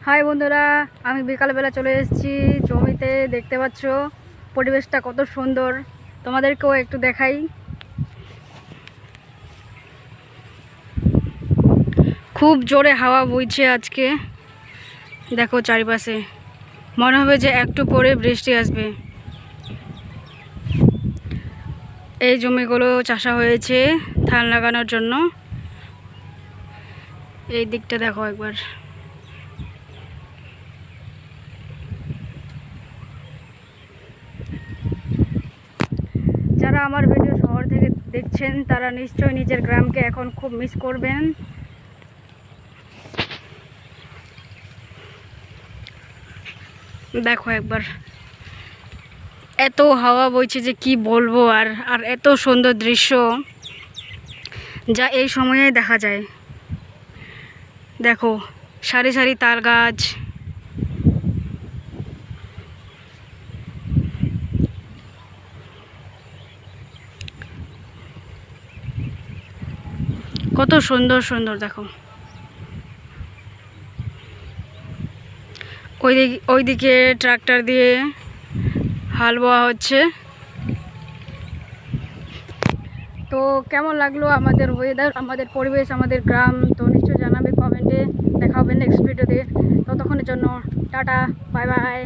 High বন্ধুরা, আমি বিকালবেলা চলে এসেছি জমিতে। দেখতে পাচ্ছ পরিবেশটা কত সুন্দর, তোমাদেরকেও একটু দেখাই। খুব জোরে হাওয়া বইছে আজকে, দেখো চারিপাশে। মনে হবে যে একটু পরে বৃষ্টি আসবে। এই জমিগুলো চাষা হয়েছে ধান লাগানোর জন্য। এই দিকটা দেখো একবার। যারা আমার ভিডিও শহর থেকে দেখছেন তারা নিশ্চয়ই নিজের গ্রামকে এখন খুব মিস করবেন। দেখো একবার, এত হাওয়া বইছে যে কি বলবো। আর আর এত সুন্দর দৃশ্য যা এই সময়ে দেখা যায়। দেখো সারি সারি তাল গাছ, কত সুন্দর সুন্দর। দেখো ওইদিকে ট্রাক্টর দিয়ে হাল বোয়া হচ্ছে। তো কেমন লাগলো আমাদের ওয়েদার, আমাদের পরিবেশ, আমাদের গ্রাম? তো নিশ্চয়ই জানাবে কমেন্টে। দেখা হবে নেক্সট ভিডিওতে। ততক্ষণের জন্য টাটা, বাই বাই।